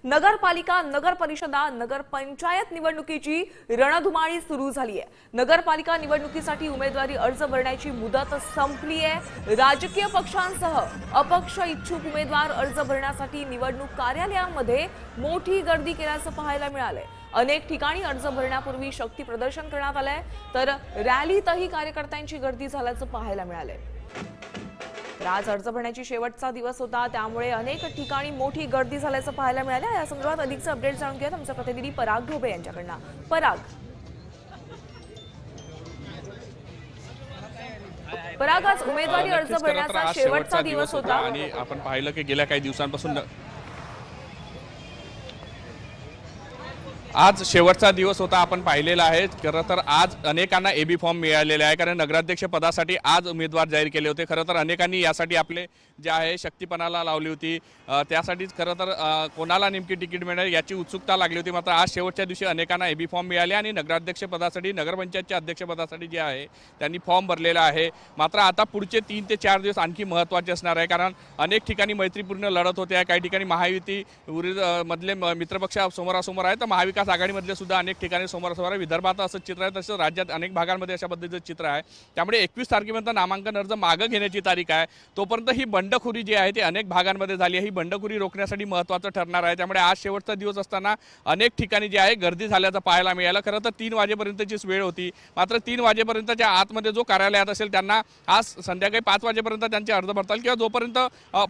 नगरपालिका, नगरपरिषदा, नगरपंचायत निवडणुकीची रणधुमाळी सुरू झाली आहे। नगरपालिका निवडणुकीसाठी उमेदवारी अर्ज भरण्याची मुदत संपली आहे। राजकीय पक्षांसह अपक्ष इच्छुक उमेदवार अर्ज भरण्यासाठी निवडणूक कार्यालयांमध्ये मोठी गर्दी केल्याचं पाहायला मिळालंय। अनेक ठिकाणी अर्ज भरण्यापूर्वी शक्ती प्रदर्शन करण्यात आलंय, तर रॅलीतही कार्यकर्त्यांची गर्दी झाल्याचं पाहायला मिळालंय। आज अर्ज भरण्याची शेवटचा दिवस होता, त्यामुळे अनेक ठिकाणी मोठी गर्दी झाल्याचं पाहायला मिळालं। या संदर्भात अधिकचे अपडेट जाणून घेऊयात आमचे प्रतिनिधी पराग ढोबे यांच्याकडून। पराग, आज उमेदवारी अर्ज भरण्याचा शेवटचा दिवस होता आणि आपण पाहिलं की गेल्या काही दिवसांपासून आज शेवटचा दिवस होता, आपण पाहिलेला आहे। खरं तर आज अनेकांना एबी फॉर्म मिळालेले आहे, कारण नगराध्यक्ष पदासाठी आज उमेदवार जाहीर केले होते। खरं तर अनेकांनी यासाठी आपले जे आहे शक्तीपणाला लावली होती, त्यासाठीच खरं तर कोणाला नेमकी तिकीट मिळणार याची उत्सुकता लागली होती। मात्र आज शेवटच्या दिवशी अनेकांना एबी फॉर्म मिळाले आणि नगराध्यक्ष पदासाठी, नगरपंचायतच्या अध्यक्षपदासाठी जे आहे त्यांनी फॉर्म भरलेला आहे। मात्र आता पुढचे 3 ते 4 दिवस आणखी महत्त्वाचे असणार आहे, कारण अनेक ठिकाणी मैत्रीपूर्ण लढत होते। काही ठिकाणी महायुती मधले मित्रपक्ष समोरासमोर आहे, तर महाविकास आघाडीमधले सुद्धा अनेक ठिकाणी समोरासमोर आहे। विदर्भात असं चित्र आहे, तसंच राज्यात अनेक भागांमध्ये अशा पद्धतीचं चित्र आहे। त्यामुळे 21 तारखेपर्यंत नामांकन अर्ज मागे घेण्याची तारीख आहे। तोपर्यंत ही बंडखोरी जी आहे ती अनेक भागांमध्ये झाली आहे। ही बंडखोरी रोखण्यासाठी महत्त्वाचं ठरणार आहे। त्यामुळे आज शेवटचा दिवस असताना अनेक ठिकाणी जे आहे गर्दी झाल्याचं पाहायला मिळालं। खरं तर 3 वाजेपर्यंतचीच वेळ होती, मात्र 3 वाजेपर्यंतच्या आतमध्ये जो कार्यालयात असेल त्यांना आज संध्याकाळी 5 वाजेपर्यंत त्यांचे अर्ज भरता येईल, किंवा जोपर्यंत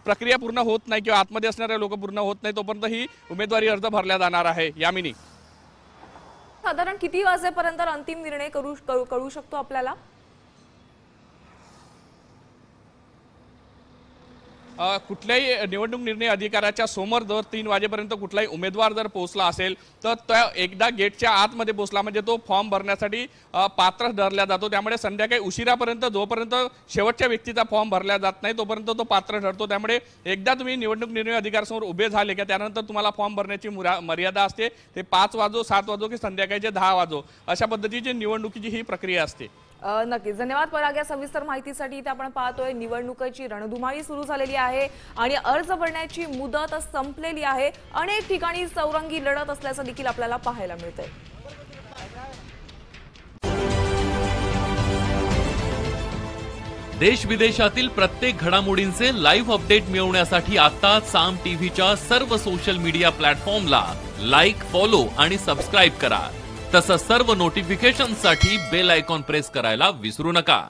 प्रक्रिया पूर्ण होत नाही किंवा आतमध्ये असणारे लोक पूर्ण होत नाही तोपर्यंत ही उमेदवारी अर्ज भरला जाणार आहे। यामिनी, साधारण किती वाजेपर्यंत अंतिम निर्णय कळू शकतो आपल्याला? कुठल्याही निवडणूक निर्णय अधिकाऱ्याच्या समोर जर 3 वाजेपर्यंत कुठलाही उमेदवार जर पोहोचला असेल तर त्या एकदा गेटच्या आतमध्ये पोहोचला म्हणजे तो फॉर्म भरण्यासाठी पात्र धरला जातो। त्यामुळे संध्याकाळी उशिरापर्यंत जोपर्यंत शेवटच्या व्यक्तीचा फॉर्म भरला जात नाही तोपर्यंत तो पात्र ठरतो। त्यामुळे एकदा तुम्ही निवडणूक निर्णय अधिकाऱ्यासमोर उभे झाले की त्यानंतर तुम्हाला फॉर्म भरण्याची मर्यादा असते। ते 5 वाजो, 7 वाजो की संध्याकाळचे 10 वाजो अशा पद्धतीची निवडणुकीची ही प्रक्रिया असते। नक्कीच, धन्यवाद पराग या सविस्तर माहितीसाठी। इथे आपण पाहतोय निवडणुकीची रणधुमाळी सुरू झालेली आहे आणि अर्ज भरण्याची मुदत संपलेली आहे। अनेक ठिकाणी चौरंगी लढत असल्याचं देखील आपल्याला पाहायला मिळतंय। देश विदेशातील प्रत्येक घडामोडींचे लाईव्ह अपडेट मिळवण्यासाठी आता साम टीव्हीच्या सर्व सोशल मीडिया प्लॅटफॉर्मला लाईक, फॉलो आणि सबस्क्राईब करा। तसंच सर्व नोटिफिकेशनसाठी बेल आयकॉन प्रेस करायला विसरू नका।